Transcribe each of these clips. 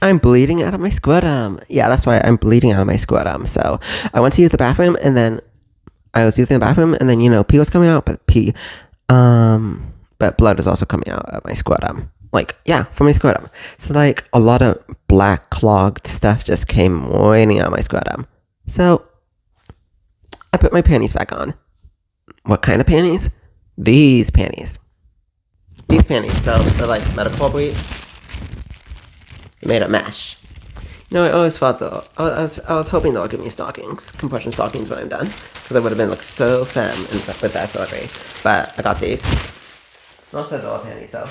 I'm bleeding out of my scrotum. Yeah, that's why I'm bleeding out of my scrotum. So I went to use the bathroom, and then I was using the bathroom, and then pee was coming out, but blood is also coming out of my scrotum. Like, yeah, from my scrotum. So like a lot of black clogged stuff just came raining out of my scrotum. So I put my panties back on. What kind of panties? These panties. These panties. So they're like medical briefs made of mesh. I always thought though, I was hoping they'll give me stockings, compression stockings when I'm done, because I would have been like so femme with that surgery. But I got these. Also, they're all panties, so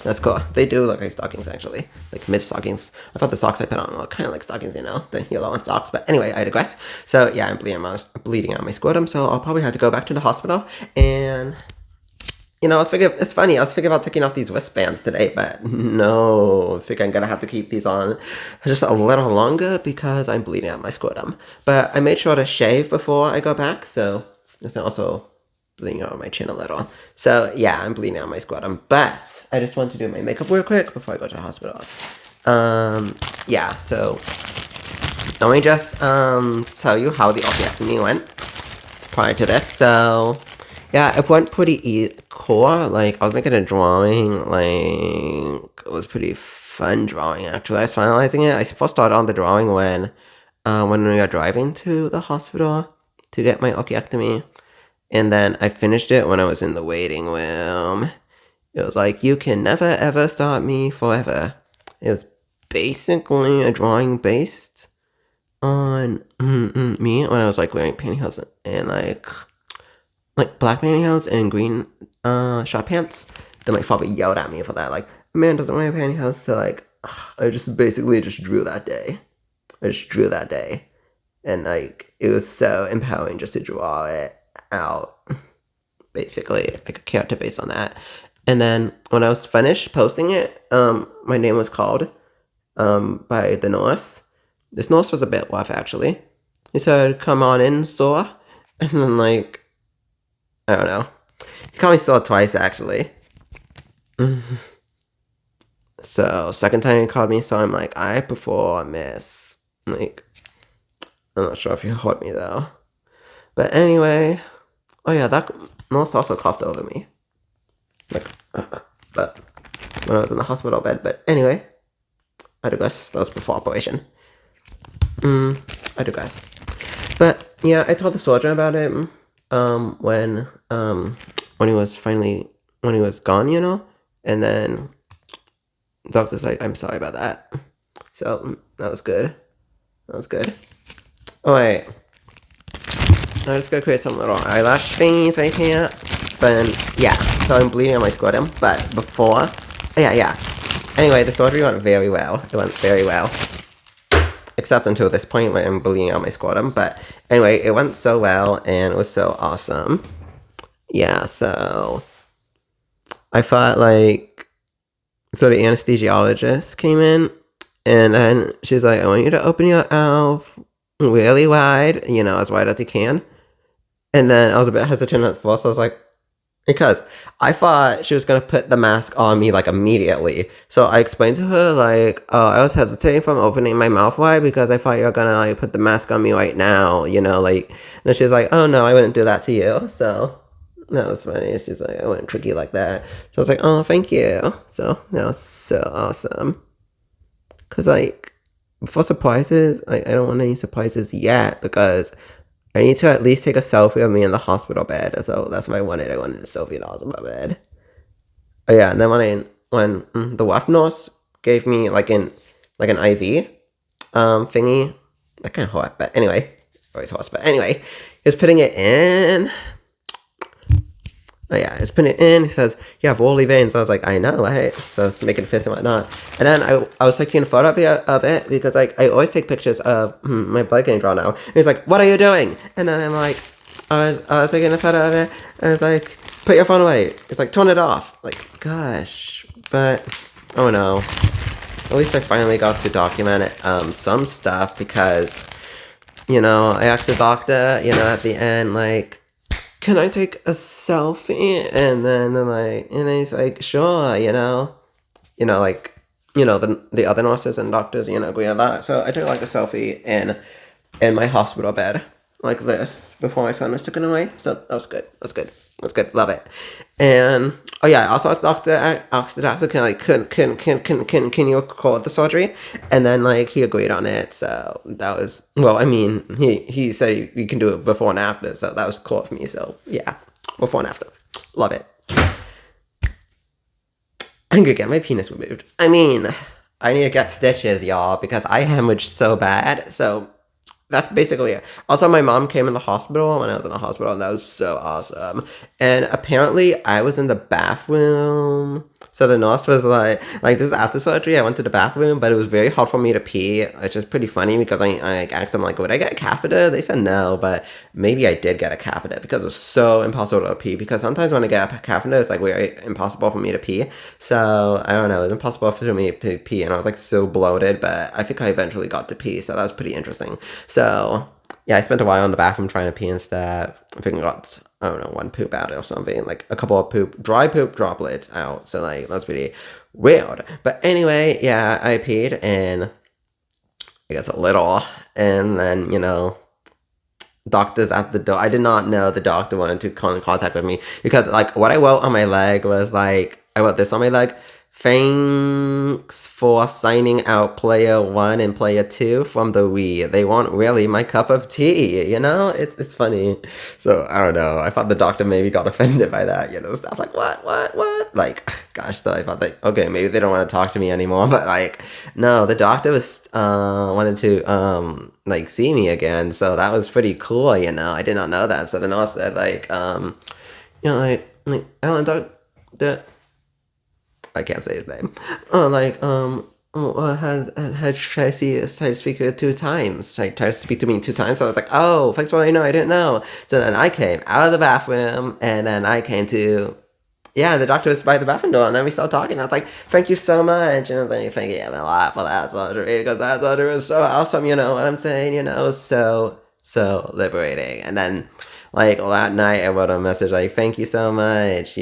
that's cool. They do look like stockings actually, like mid stockings. I thought the socks I put on were kind of like stockings, the yellow on socks. But anyway, I digress. So yeah, I'm bleeding out my scrotum, so I'll probably have to go back to the hospital and. It's funny. I was thinking about taking off these wristbands today, but no, I think I'm gonna have to keep these on just a little longer because I'm bleeding out my scrotum. But I made sure to shave before I go back, so it's also bleeding out my chin a little. So yeah, I'm bleeding out my scrotum. But I just want to do my makeup real quick before I go to the hospital. Yeah. So let me just tell you how the orchiectomy went prior to this. So. Yeah, it went pretty cool. Like, I was making a drawing, like, it was pretty fun drawing, actually. I was finalizing it. I first started on the drawing when we were driving to the hospital to get my orchiectomy. And then I finished it when I was in the waiting room. It was like, you can never, ever stop me forever. It was basically a drawing based on me when I was, like, wearing pantyhose and, like black pantyhose and green short pants. Then my father yelled at me for that. Like, a man doesn't wear pantyhose. So like, I just basically just drew that day. And like, it was so empowering just to draw it out. Basically, like a character based on that. And then when I was finished posting it, my name was called by the nurse. This nurse was a bit rough actually. He said, "Come on in, sir." And then like, I don't know. He called me Saw twice, actually. So, second time he called me Saw, I'm like, I prefer Miss. Like, I'm not sure if he heard me, though. But anyway. Oh, yeah, that nurse also coughed over me. Like, but when I was in the hospital bed. But anyway. I digress. That was before operation. I digress. But, yeah, I told the surgeon about it. When he was gone, and then the doctor's like, I'm sorry about that. So that was good. Oh wait, I'm just gonna create some little eyelash thingies right here. But yeah, so I'm bleeding on my scrotum. But before, yeah. Anyway, the surgery went very well. Except until this point when I'm bleeding out my scrotum. But anyway, it went so well and it was so awesome. Yeah, so I thought like, so the anesthesiologist came in and then she's like, I want you to open your mouth really wide, as wide as you can. And then I was a bit hesitant at first. I was like, because I thought she was going to put the mask on me, like, immediately. So I explained to her, like, I was hesitating from opening my mouth wide because I thought you were going to, like, put the mask on me right now, like. And she's like, oh, no, I wouldn't do that to you. So that was funny. She's like, I wouldn't trick you like that. So I was like, oh, thank you. So that was so awesome. Because, like, for surprises, I don't want any surprises yet because I need to at least take a selfie of me in the hospital bed. So that's what I wanted. I wanted a selfie in the hospital bed. Oh yeah, and then when the rough nurse gave me like an IV thingy, that kind of hot. But anyway, always hot. But anyway, he was putting it in. Oh yeah, it's putting it in. He says, you have woolly veins. I was like, I know, right? So I was making a fist and whatnot. And then I was taking a photo of it because like I always take pictures of my blood getting drawn out. And he's like, what are you doing? And then I'm like, I was taking a photo of it. And it's like, put your phone away. It's like, turn it off. Like, gosh. But, oh no. At least I finally got to document it, some stuff because, I asked the doctor, at the end, like, can I take a selfie? And then and he's like, sure, like, the other nurses and doctors, agree on that. So I took like a selfie in my hospital bed like this before my phone was taken away. So that was good. That's good. That's good. Love it. And oh yeah, I also asked the doctor, can you record the surgery? And then like he agreed on it. So that was, well, I mean, he said you can do it before and after. So that was cool for me. So yeah, before and after. Love it. I'm gonna get my penis removed. I mean, I need to get stitches, y'all, because I hemorrhaged so bad. So that's basically it. Also, my mom came in the hospital when I was in the hospital, and that was so awesome. And apparently, I was in the bathroom. So the nurse was like this is after surgery. I went to the bathroom, but it was very hard for me to pee, which is pretty funny because I asked them like, would I get a catheter? They said no, but maybe I did get a catheter because it's so impossible to pee. Because sometimes when I get a catheter, it's like very impossible for me to pee. So I don't know, it was impossible for me to pee, and I was like so bloated. But I think I eventually got to pee, so that was pretty interesting. So yeah, I spent a while in the bathroom trying to pee and stuff. I think I got, I don't know, one poop out or something, like a couple of dry poop droplets out. So like that's pretty weird. But anyway, yeah, I peed and I guess a little, and then doctors at the door. I did not know the doctor wanted to come in contact with me because like what I wrote on my leg was like I wrote this on my leg. Thanks for signing out player 1 and player 2 from the Wii. They weren't really my cup of tea, It's funny. So, I don't know. I thought the doctor maybe got offended by that, stuff like, what? Like, gosh, though, I thought like, okay, maybe they don't want to talk to me anymore. But like, no, the doctor was, wanted to, like, see me again. So that was pretty cool, I did not know that. So the nurse said, like, I don't know, I can't say his name. Try to see us try to speak to you 2 times. Try to speak to me 2 times. So I was like, oh, thanks for letting me know. I didn't know. So then I came out of the bathroom, and then I came to, the doctor was by the bathroom door, and then we started talking. I was like, thank you so much. And I was like, thank you a lot for that surgery, because that surgery was so awesome, you know what I'm saying? So liberating. And then, like, that night I wrote a message like, thank you so much,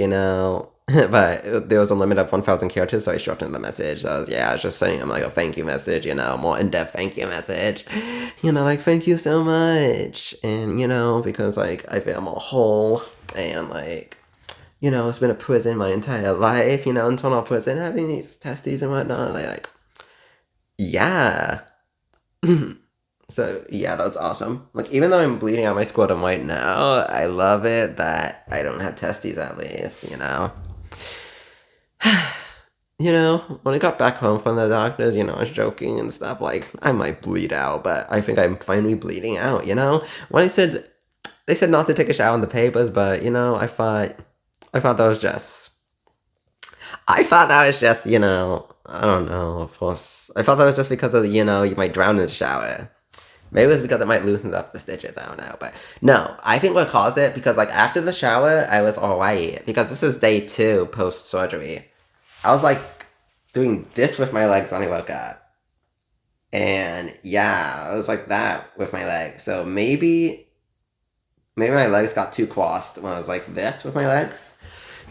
but there was a limit of 1,000 characters, so I shortened the message. So I was just sending him like a thank you message, more in-depth thank you message. Like, thank you so much. And, because like I feel more whole, and like, it's been a prison my entire life, internal prison, having these testes and whatnot. Like, yeah. So yeah, that's awesome. Like, even though I'm bleeding out my scrotum right now, I love it that I don't have testes at least, when I got back home from the doctors, I was joking and stuff, like, I might bleed out, but I think I'm finally bleeding out, When they said not to take a shower in the papers, but, I thought that was just, I don't know, of course, I thought that was just because of, you might drown in the shower. Maybe it was because it might loosen up the stitches, I don't know, but no, I think what caused it, because, like, after the shower, I was alright, because this is day 2 post-surgery. I was, like, doing this with my legs when I woke up. And, yeah, I was like that with my legs. So maybe my legs got too crossed when I was like this with my legs.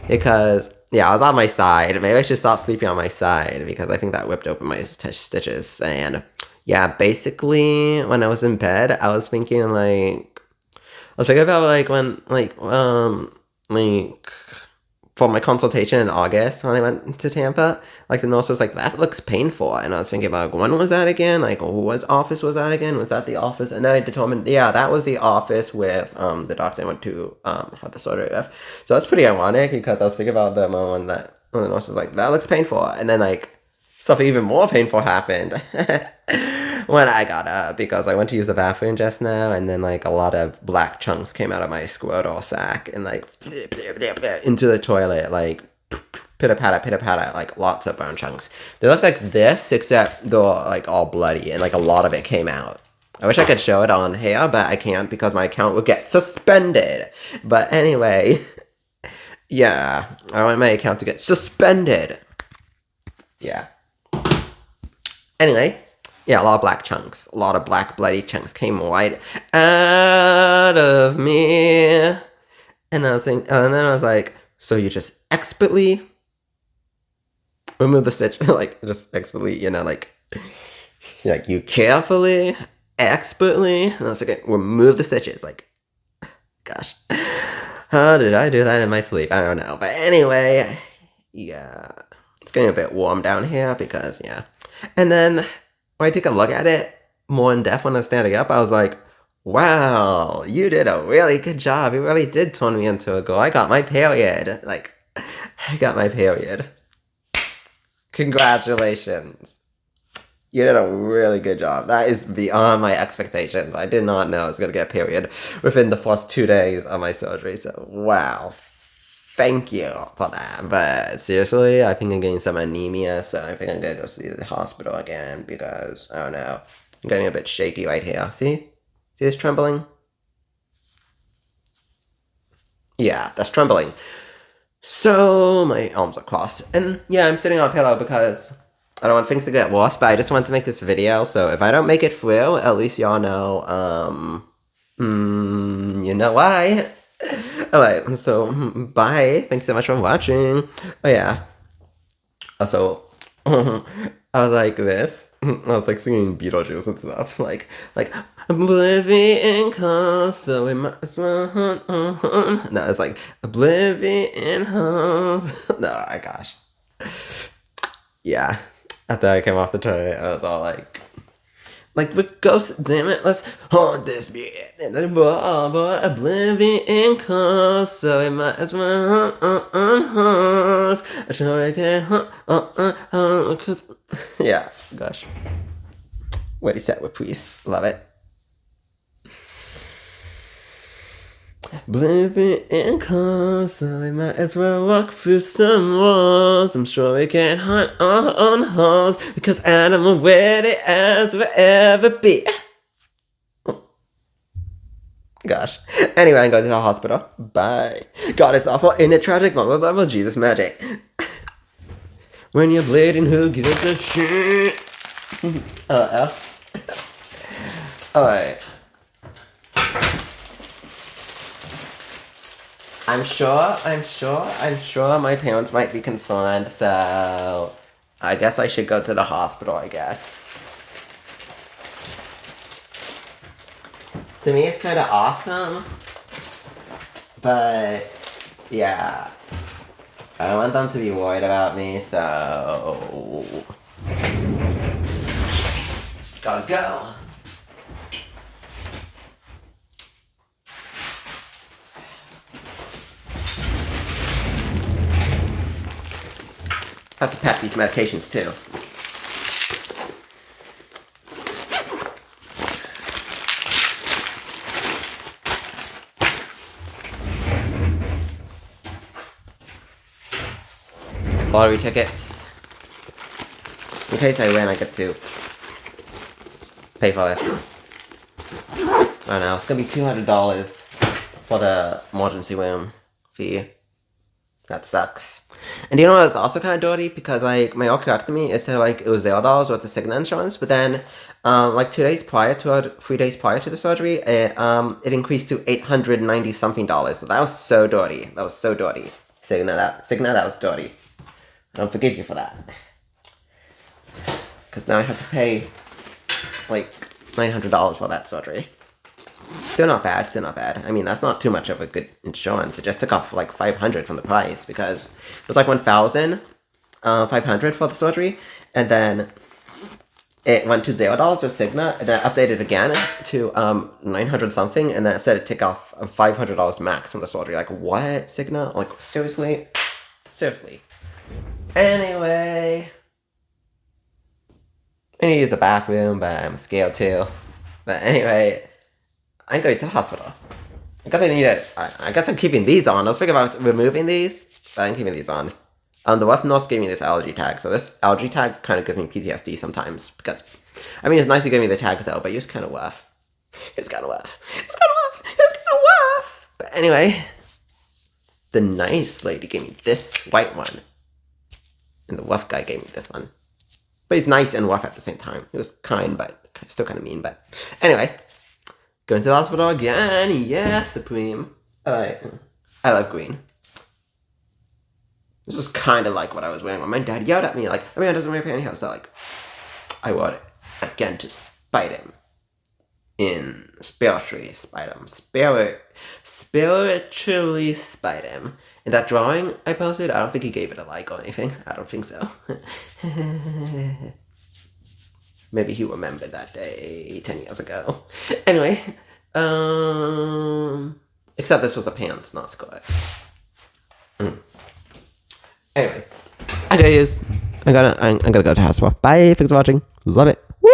Because, I was on my side. Maybe I should stop sleeping on my side, because I think that whipped open my stitches. And, basically, when I was in bed, I was thinking, like, about, like, when, like, for my consultation in August when I went to Tampa, like, the nurse was like, that looks painful. And I was thinking about, when was that again? Like, what office was that again? Was that the office? And then I determined, that was the office with the doctor I went to have the surgery with. So that's pretty ironic, because I was thinking about the moment when the nurse was like, that looks painful. And then, like, something even more painful happened when I got up, because I went to use the bathroom just now, and then, like, a lot of black chunks came out of my scrotal sac and, like, into the toilet, like, pitter-patter, like, lots of bone chunks. They look like this, except they're, like, all bloody, and, like, a lot of it came out. I wish I could show it on here, but I can't, because my account would get suspended. But anyway, I want my account to get suspended. Anyway, a lot of black chunks. A lot of black bloody chunks came right out of me. And I was thinking, and then I was like, so you just expertly remove the stitch, like, just expertly, you carefully, expertly, and I was like, remove the stitches, like, gosh. How did I do that in my sleep? I don't know. But anyway, yeah, it's getting a bit warm down here because, yeah. And then when I take a look at it more in depth when I was standing up, I was like, wow, you did a really good job. You really did turn me into a girl. I got my period. Like, I got my period. Congratulations. You did a really good job. That is beyond my expectations. I did not know I was going to get a period within the first 2 days of my surgery. So, wow. Thank you for that. But seriously, I think I'm getting some anemia. So I think I'm going to go see the hospital again because, I don't know. I'm getting a bit shaky right here. See? See this trembling? Yeah, that's trembling. So, my arms are crossed. And yeah, I'm sitting on a pillow because I don't want things to get worse, but I just wanted to make this video, so if I don't make it through, at least y'all know, you know why. Alright, so, bye. Thanks so much for watching. Oh, yeah. Also, I was like this. I was like singing Beetlejuice and stuff. Like, oblivion comes, so we might as well. No, it's like, oblivion comes. No, my gosh. Yeah. After I came off the toilet, I was all like, the ghost, damn it, let's haunt this bit. And then, oblivion comes, so we might as well haunt. I sure I can haunt, yeah, gosh. What is that with priests? Love it. Oblivion comes, so we might as well walk through some walls. I'm sure we can hunt our own halls, because Adam will ready as we'll ever be. Gosh. Anyway, I'm going to the hospital. Bye. God, it's awful. In a tragic moment, but Jesus magic. When you're bleeding, who gives a shit? Alright. I'm sure my parents might be concerned, so I guess I should go to the hospital, I guess. To me, it's kind of awesome, but yeah, I don't want them to be worried about me, so gotta go. I have to pack these medications too. Lottery tickets. In case I win, I get to pay for this. I don't know, it's gonna be $200 for the emergency room fee. That sucks. And you know what was also kind of dirty? Because, like, my orchiectomy, it said, like, it was $0 with the Cigna insurance, but then, like, 3 days prior to the surgery, it increased to $890-something. So that was so dirty. That was so dirty. Cigna, that was dirty. I don't forgive you for that. Because now I have to pay, like, $900 for that surgery. Still not bad, still not bad. I mean, that's not too much of a good insurance. It just took off like $500 from the price because it was like $1,500 for the surgery, and then it went to $0 with Cigna, and then I updated again to $900 something, and then it said it took off $500 max on the surgery. Like, what, Cigna? Like, seriously? Seriously. Anyway, I need to use the bathroom, but I'm scared too. But anyway, I'm going to the hospital. I guess I need it. I guess I'm keeping these on. I was thinking about removing these, but I'm keeping these on. The rough nurse gave me this allergy tag, so this allergy tag kind of gives me PTSD sometimes, because, I mean, it's nice to give me the tag, though, but it's kind of rough. It's kind of rough. It's kind of rough. It's kind of rough. But anyway, the nice lady gave me this white one, and the rough guy gave me this one. But he's nice and rough at the same time. He was kind, but still kind of mean, but anyway. Going to the hospital again, yeah, Supreme. Alright, I love green. This is kind of like what I was wearing when my dad yelled at me, like, a man doesn't wear pantyhose. So, like, I wore it again to spite him. Spiritually spite him. In that drawing I posted, I don't think he gave it a like or anything. I don't think so. Maybe he remembered that day 10 years ago. Anyway, except this was a pants, not skirt. Anyway, I gotta use. I'm gonna go to hospital. Bye. Thanks for watching. Love it. Woo!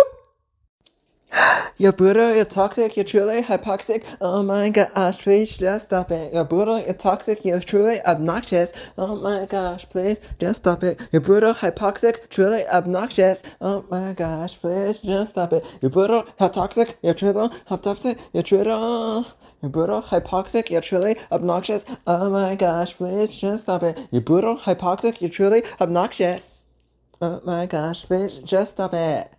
You're brutal, you're toxic, you're truly hypoxic. Oh my gosh, please just stop it. You're brutal, you're toxic, you're truly obnoxious. Oh my gosh, please just stop it. You're brutal, hypoxic, truly obnoxious. Oh my gosh, please just stop it. You're brutal, toxic, you're truly toxic, you're truly. You're brutal, hypoxic, you're truly obnoxious. Oh my gosh, please just stop it. You're brutal, hypoxic, you're truly obnoxious. Oh my gosh, please just stop it.